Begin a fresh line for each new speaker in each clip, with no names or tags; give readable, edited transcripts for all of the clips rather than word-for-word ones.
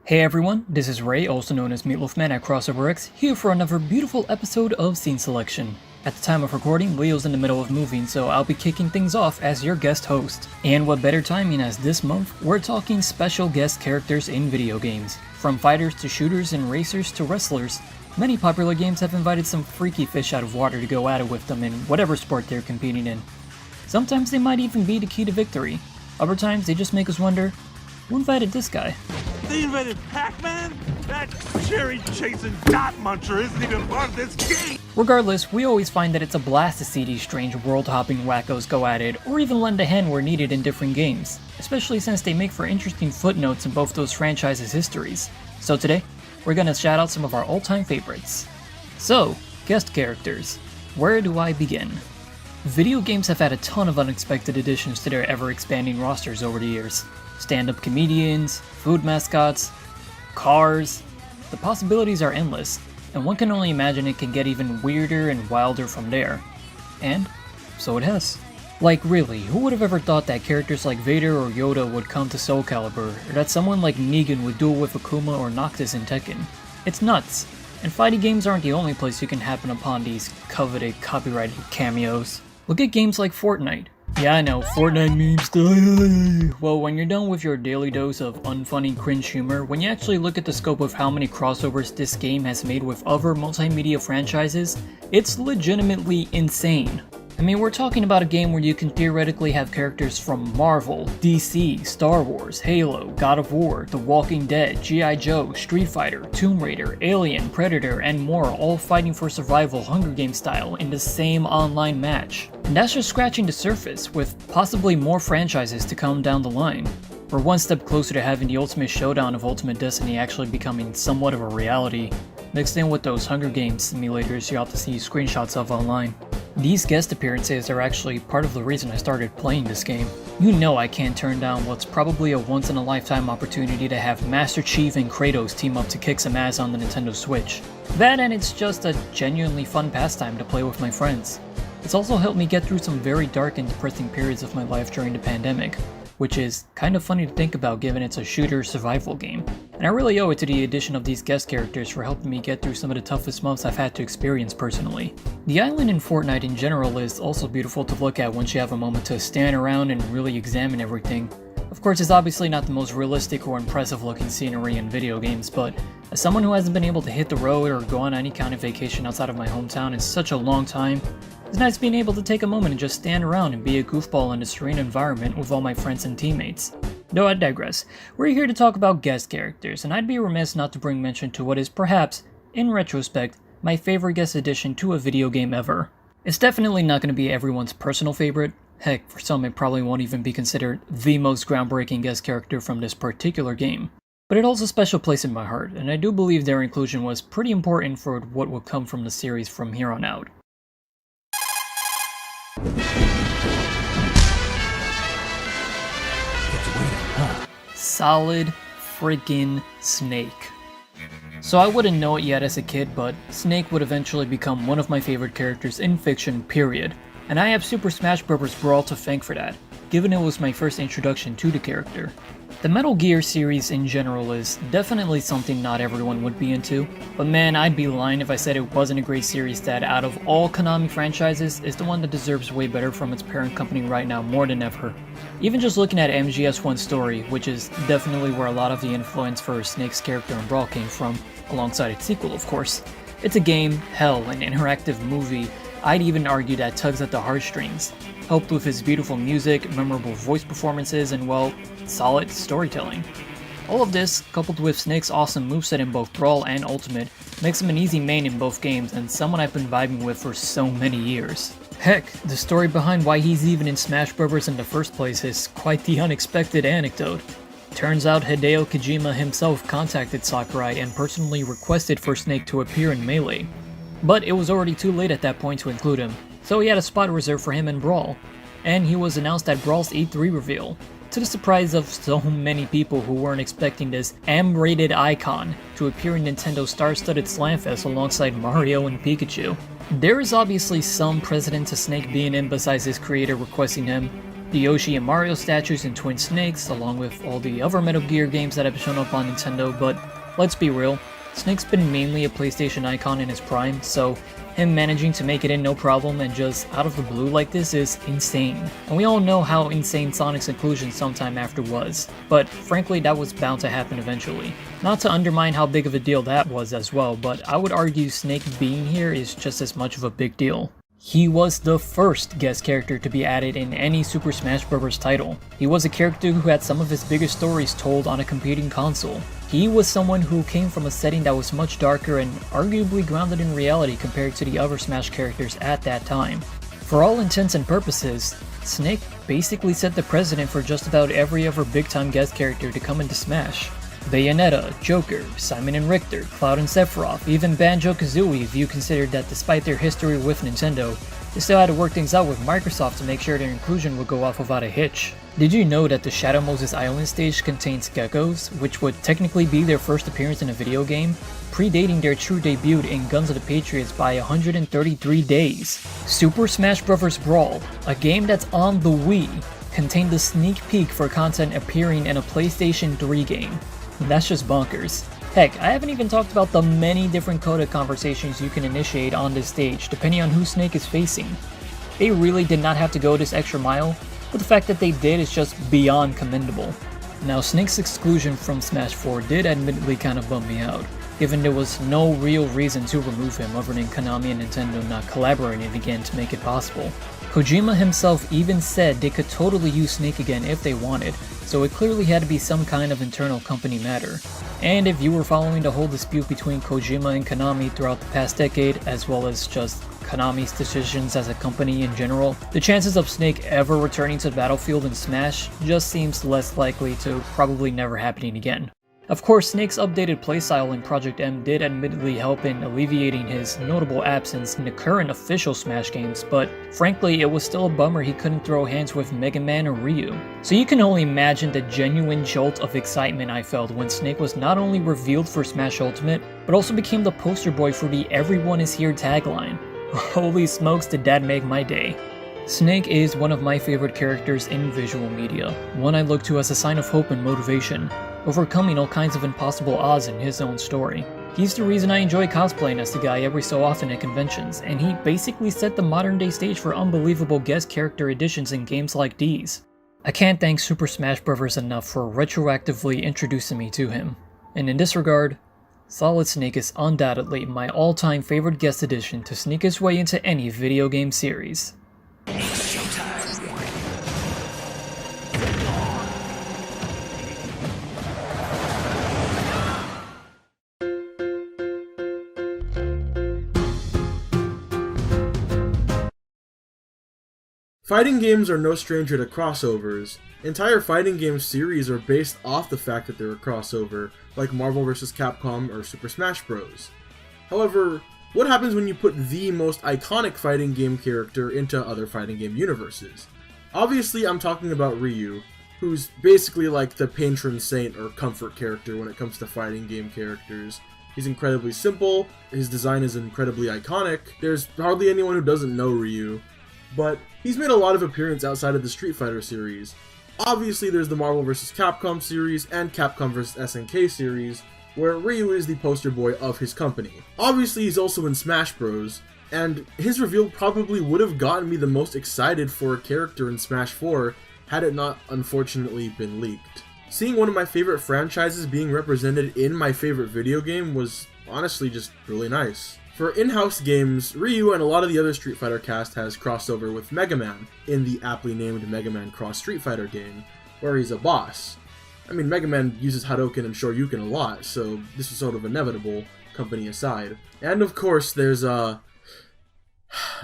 Hey everyone, this is Ray, also known as Meatloafman at CrossoverX, here for another beautiful episode of Scene Selection. At the time of recording, Leo's in the middle of moving, so I'll be kicking things off as your guest host. And what better timing as this month, we're talking special guest characters in video games. From fighters to shooters and racers to wrestlers, many popular games have invited some freaky fish out of water to go at it with them in whatever sport they're competing in. Sometimes they might even be the key to victory. Other times they just make us wonder, who invited this guy?
They invented Pac-Man? That cherry-chasing dot muncher isn't even part of this game!
Regardless, we always find that it's a blast to see these strange world-hopping wackos go at it, or even lend a hand where needed in different games, especially since they make for interesting footnotes in both those franchises' histories. So today, we're gonna shout out some of our all-time favorites. So, guest characters. Where do I begin? Video games have had a ton of unexpected additions to their ever-expanding rosters over the years. Stand-up comedians, food mascots, cars. The possibilities are endless, and one can only imagine it can get even weirder and wilder from there. And so it has. Like really, who would have ever thought that characters like Vader or Yoda would come to Soul Calibur, or that someone like Negan would duel with Akuma or Noctis in Tekken? It's nuts, and fighting games aren't the only place you can happen upon these coveted copyrighted cameos. Look at games like Fortnite. Yeah, I know, Fortnite memes. Well, when you're done with your daily dose of unfunny cringe humor, when you actually look at the scope of how many crossovers this game has made with other multimedia franchises, it's legitimately insane. I mean, we're talking about a game where you can theoretically have characters from Marvel, DC, Star Wars, Halo, God of War, The Walking Dead, G.I. Joe, Street Fighter, Tomb Raider, Alien, Predator, and more all fighting for survival Hunger Games style in the same online match. And that's just scratching the surface, with possibly more franchises to come down the line. We're one step closer to having the ultimate showdown of Ultimate Destiny actually becoming somewhat of a reality, mixed in with those Hunger Games simulators you have to see screenshots of online. These guest appearances are actually part of the reason I started playing this game. You know I can't turn down what's probably a once-in-a-lifetime opportunity to have Master Chief and Kratos team up to kick some ass on the Nintendo Switch. That and it's just a genuinely fun pastime to play with my friends. It's also helped me get through some very dark and depressing periods of my life during the pandemic, which is kind of funny to think about given it's a shooter survival game. And I really owe it to the addition of these guest characters for helping me get through some of the toughest months I've had to experience personally. The island in Fortnite in general is also beautiful to look at once you have a moment to stand around and really examine everything. Of course, it's obviously not the most realistic or impressive looking scenery in video games, but as someone who hasn't been able to hit the road or go on any kind of vacation outside of my hometown in such a long time, it's nice being able to take a moment and just stand around and be a goofball in a serene environment with all my friends and teammates. Though I digress, we're here to talk about guest characters, and I'd be remiss not to bring mention to what is perhaps, in retrospect, my favorite guest addition to a video game ever. It's definitely not going to be everyone's personal favorite. Heck, for some it probably won't even be considered the most groundbreaking guest character from this particular game. But it holds a special place in my heart, and I do believe their inclusion was pretty important for what would come from the series from here on out. Solid freaking Snake. So I wouldn't know it yet as a kid, but Snake would eventually become one of my favorite characters in fiction, period. And I have Super Smash Bros. Brawl to thank for that, given it was my first introduction to the character. The Metal Gear series in general is definitely something not everyone would be into, but man, I'd be lying if I said it wasn't a great series that, out of all Konami franchises, is the one that deserves way better from its parent company right now more than ever. Even just looking at MGS1's story, which is definitely where a lot of the influence for Snake's character in Brawl came from, alongside its sequel of course. It's a game, hell, an interactive movie, I'd even argue that tugs at the heartstrings, helped with his beautiful music, memorable voice performances, and well, solid storytelling. All of this, coupled with Snake's awesome moveset in both Brawl and Ultimate, makes him an easy main in both games and someone I've been vibing with for so many years. Heck, the story behind why he's even in Smash Bros. In the first place is quite the unexpected anecdote. Turns out Hideo Kojima himself contacted Sakurai and personally requested for Snake to appear in Melee. But it was already too late at that point to include him, so he had a spot reserved for him in Brawl, and he was announced at Brawl's E3 reveal, to the surprise of so many people who weren't expecting this M-rated icon to appear in Nintendo's star-studded Slamfest alongside Mario and Pikachu. There is obviously some precedent to Snake being in besides his creator requesting him. The Yoshi and Mario statues and Twin Snakes, along with all the other Metal Gear games that have shown up on Nintendo, but let's be real, Snake's been mainly a PlayStation icon in his prime, so him managing to make it in no problem and just out of the blue like this is insane. And we all know how insane Sonic's inclusion sometime after was, but frankly that was bound to happen eventually. Not to undermine how big of a deal that was as well, but I would argue Snake being here is just as much of a big deal. He was the first guest character to be added in any Super Smash Bros. Title. He was a character who had some of his biggest stories told on a competing console. He was someone who came from a setting that was much darker and arguably grounded in reality compared to the other Smash characters at that time. For all intents and purposes, Snake basically set the precedent for just about every other big-time guest character to come into Smash. Bayonetta, Joker, Simon and Richter, Cloud and Sephiroth, even Banjo-Kazooie if you considered that despite their history with Nintendo, they still had to work things out with Microsoft to make sure their inclusion would go off without a hitch. Did you know that the Shadow Moses Island stage contains geckos, which would technically be their first appearance in a video game, predating their true debut in Guns of the Patriots by 133 days? Super Smash Bros. Brawl, a game that's on the Wii, contained a sneak peek for content appearing in a PlayStation 3 game. That's just bonkers. Heck, I haven't even talked about the many different codec conversations you can initiate on this stage depending on who Snake is facing. They really did not have to go this extra mile, but the fact that they did is just beyond commendable. Now, Snake's exclusion from Smash 4 did admittedly kind of bum me out, given there was no real reason to remove him other than Konami and Nintendo not collaborating again to make it possible. Kojima himself even said they could totally use Snake again if they wanted, so it clearly had to be some kind of internal company matter. And if you were following the whole dispute between Kojima and Konami throughout the past decade, as well as just Konami's decisions as a company in general, the chances of Snake ever returning to the battlefield in Smash just seems less likely to probably never happening again. Of course, Snake's updated playstyle in Project M did admittedly help in alleviating his notable absence in the current official Smash games, but frankly it was still a bummer he couldn't throw hands with Mega Man or Ryu. So you can only imagine the genuine jolt of excitement I felt when Snake was not only revealed for Smash Ultimate, but also became the poster boy for the "Everyone is Here" tagline. Holy smokes, did that make my day. Snake is one of my favorite characters in visual media, one I look to as a sign of hope and motivation, overcoming all kinds of impossible odds in his own story. He's the reason I enjoy cosplaying as the guy every so often at conventions, and he basically set the modern day stage for unbelievable guest character additions in games like these. I can't thank Super Smash Bros. Enough for retroactively introducing me to him, and in this regard, Solid Snake is undoubtedly my all-time favorite guest addition to sneak his way into any video game series.
Fighting games are no stranger to crossovers. Entire fighting game series are based off the fact that they're a crossover, like Marvel vs. Capcom or Super Smash Bros. However, what happens when you put the most iconic fighting game character into other fighting game universes? Obviously, I'm talking about Ryu, who's basically like the patron saint or comfort character when it comes to fighting game characters. He's incredibly simple, his design is incredibly iconic, there's hardly anyone who doesn't know Ryu, but he's made a lot of appearances outside of the Street Fighter series. Obviously, there's the Marvel vs. Capcom series and Capcom vs. SNK series, where Ryu is the poster boy of his company. Obviously, he's also in Smash Bros., and his reveal probably would have gotten me the most excited for a character in Smash 4 had it not unfortunately been leaked. Seeing one of my favorite franchises being represented in my favorite video game was honestly just really nice. For in-house games, Ryu and a lot of the other Street Fighter cast has crossover with Mega Man in the aptly named Mega Man Cross Street Fighter game, where he's a boss. I mean, Mega Man uses Hadouken and Shoryuken a lot, so this was sort of inevitable, company aside. And of course, there's Ryu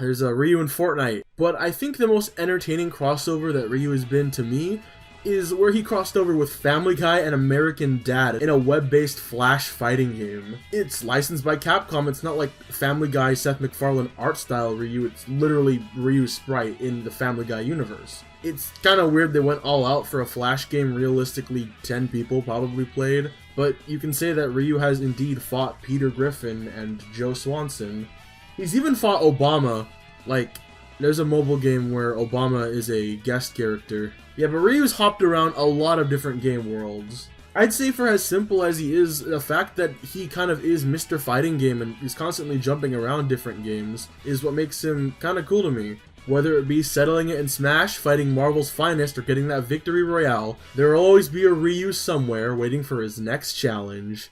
in Fortnite. But I think the most entertaining crossover that Ryu has been to me is where he crossed over with Family Guy and American Dad in a web-based Flash fighting game. It's licensed by Capcom. It's not like Family Guy, Seth MacFarlane art style Ryu. It's literally Ryu's sprite in the Family Guy universe. It's kind of weird they went all out for a Flash game realistically 10 people probably played, but you can say that Ryu has indeed fought Peter Griffin and Joe Swanson. He's even fought Obama. Like, there's a mobile game where Obama is a guest character. Yeah, but Ryu's hopped around a lot of different game worlds. I'd say for as simple as he is, the fact that he kind of is Mr. Fighting Game and is constantly jumping around different games is what makes him kind of cool to me. Whether it be settling it in Smash, fighting Marvel's finest, or getting that victory royale, there will always be a Ryu somewhere waiting for his next challenge.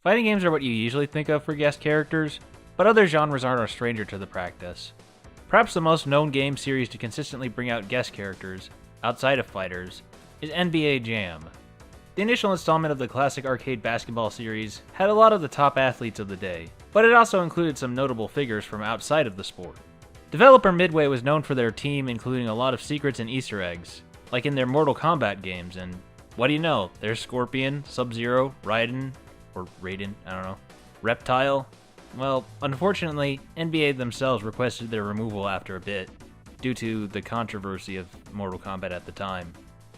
Fighting games are what you usually think of for guest characters, but other genres aren't a stranger to the practice. Perhaps the most known game series to consistently bring out guest characters, outside of fighters, is NBA Jam. The initial installment of the classic arcade basketball series had a lot of the top athletes of the day, but it also included some notable figures from outside of the sport. Developer Midway was known for their team including a lot of secrets and Easter eggs, like in their Mortal Kombat games, and what do you know, there's Scorpion, Sub-Zero, Raiden, or Raiden, I don't know, Reptile. Well, unfortunately, NBA themselves requested their removal after a bit, due to the controversy of Mortal Kombat at the time.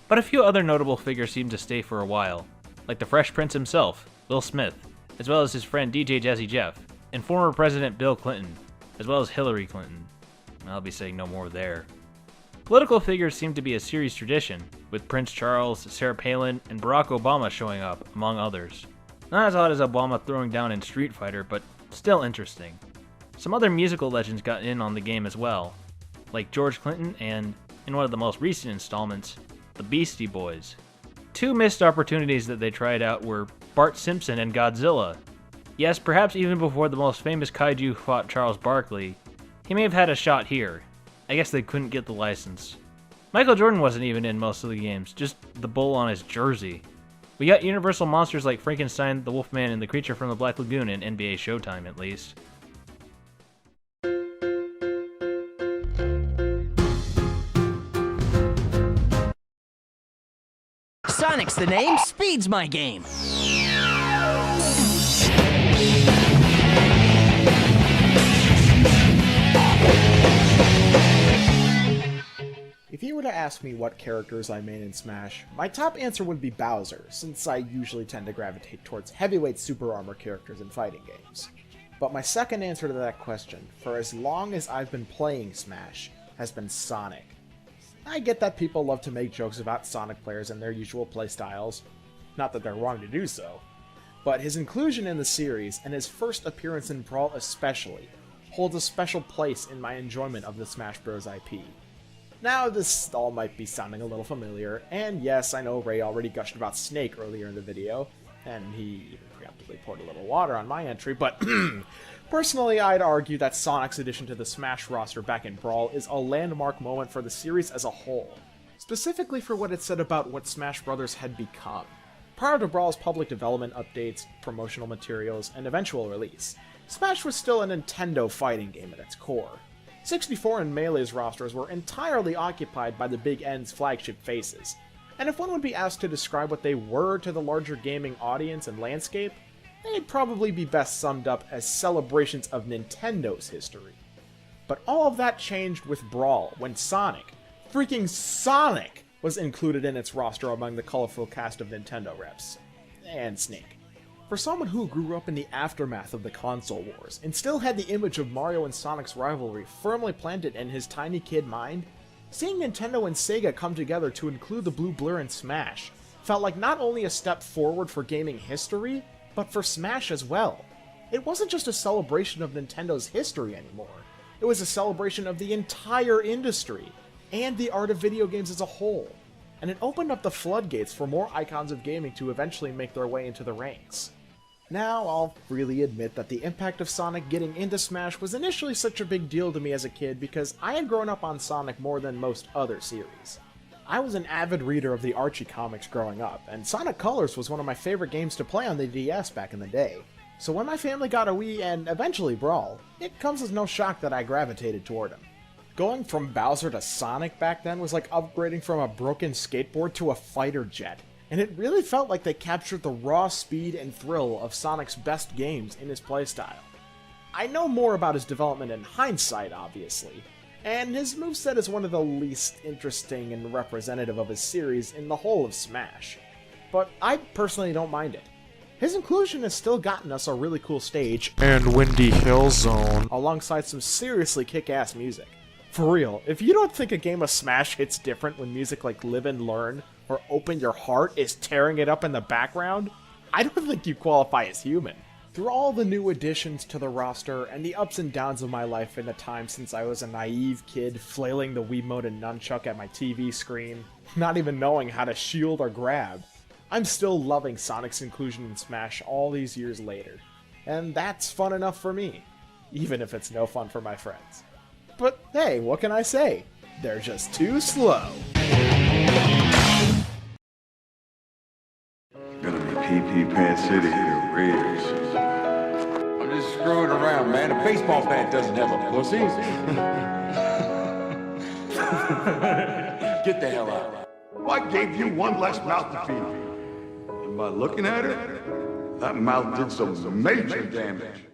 But a few other notable figures seemed to stay for a while, like the Fresh Prince himself, Will Smith, as well as his friend DJ Jazzy Jeff, and former President Bill Clinton, as well as Hillary Clinton. I'll be saying no more there. Political figures seem to be a series tradition, with Prince Charles, Sarah Palin, and Barack Obama showing up, among others. Not as odd as Obama throwing down in Street Fighter, but still interesting. Some other musical legends got in on the game as well, like George Clinton and, in one of the most recent installments, the Beastie Boys. Two missed opportunities that they tried out were Bart Simpson and Godzilla. Yes, perhaps even before the most famous kaiju fought Charles Barkley, he may have had a shot here. I guess they couldn't get the license. Michael Jordan wasn't even in most of the games, just the bull on his jersey. We got universal monsters like Frankenstein, the Wolfman, and the Creature from the Black Lagoon in NBA Showtime, at least.
Sonic's the name, speed's my game.
If you were to ask me what characters I main in Smash, my top answer would be Bowser, since I usually tend to gravitate towards heavyweight super armor characters in fighting games. But my second answer to that question, for as long as I've been playing Smash, has been Sonic. I get that people love to make jokes about Sonic players and their usual playstyles, not that they're wrong to do so, but his inclusion in the series, and his first appearance in Brawl especially, holds a special place in my enjoyment of the Smash Bros. IP. Now, this all might be sounding a little familiar, and yes, I know Ray already gushed about Snake earlier in the video, and he even preemptively poured a little water on my entry, but personally, I'd argue that Sonic's addition to the Smash roster back in Brawl is a landmark moment for the series as a whole, specifically for what it said about what Smash Bros. Had become. Prior to Brawl's public development updates, promotional materials, and eventual release, Smash was still a Nintendo fighting game at its core. 64 and Melee's rosters were entirely occupied by the Big N's flagship faces, and if one would be asked to describe what they were to the larger gaming audience and landscape, they'd probably be best summed up as celebrations of Nintendo's history. But all of that changed with Brawl when Sonic, freaking Sonic, was included in its roster among the colorful cast of Nintendo reps. And Snake. For someone who grew up in the aftermath of the console wars, and still had the image of Mario and Sonic's rivalry firmly planted in his tiny kid mind, seeing Nintendo and Sega come together to include the Blue Blur in Smash felt like not only a step forward for gaming history, but for Smash as well. It wasn't just a celebration of Nintendo's history anymore, it was a celebration of the entire industry, and the art of video games as a whole, and it opened up the floodgates for more icons of gaming to eventually make their way into the ranks. Now, I'll freely admit that the impact of Sonic getting into Smash was initially such a big deal to me as a kid because I had grown up on Sonic more than most other series. I was an avid reader of the Archie comics growing up, and Sonic Colors was one of my favorite games to play on the DS back in the day. So when my family got a Wii and eventually Brawl, it comes as no shock that I gravitated toward him. Going from Bowser to Sonic back then was like upgrading from a broken skateboard to a fighter jet, and it really felt like they captured the raw speed and thrill of Sonic's best games in his playstyle. I know more about his development in hindsight, obviously, and his moveset is one of the least interesting and representative of his series in the whole of Smash. But I personally don't mind it. His inclusion has still gotten us a really cool stage and Windy Hill Zone alongside some seriously kick-ass music. For real, if you don't think a game of Smash hits different when music like Live and Learn or Open Your Heart is tearing it up in the background, I don't think you qualify as human. Through all the new additions to the roster and the ups and downs of my life in the time since I was a naive kid flailing the Wiimote and nunchuck at my TV screen, not even knowing how to shield or grab, I'm still loving Sonic's inclusion in Smash all these years later. And that's fun enough for me, even if it's no fun for my friends. But hey, what can I say? They're just too slow.
Gonna be PP Pants City here, Raiders.
I'm just screwing around, man. A baseball bat doesn't have a pussy. Get the hell out.
What gave you one less mouth to feed? And by looking at it, that mouth did some major damage.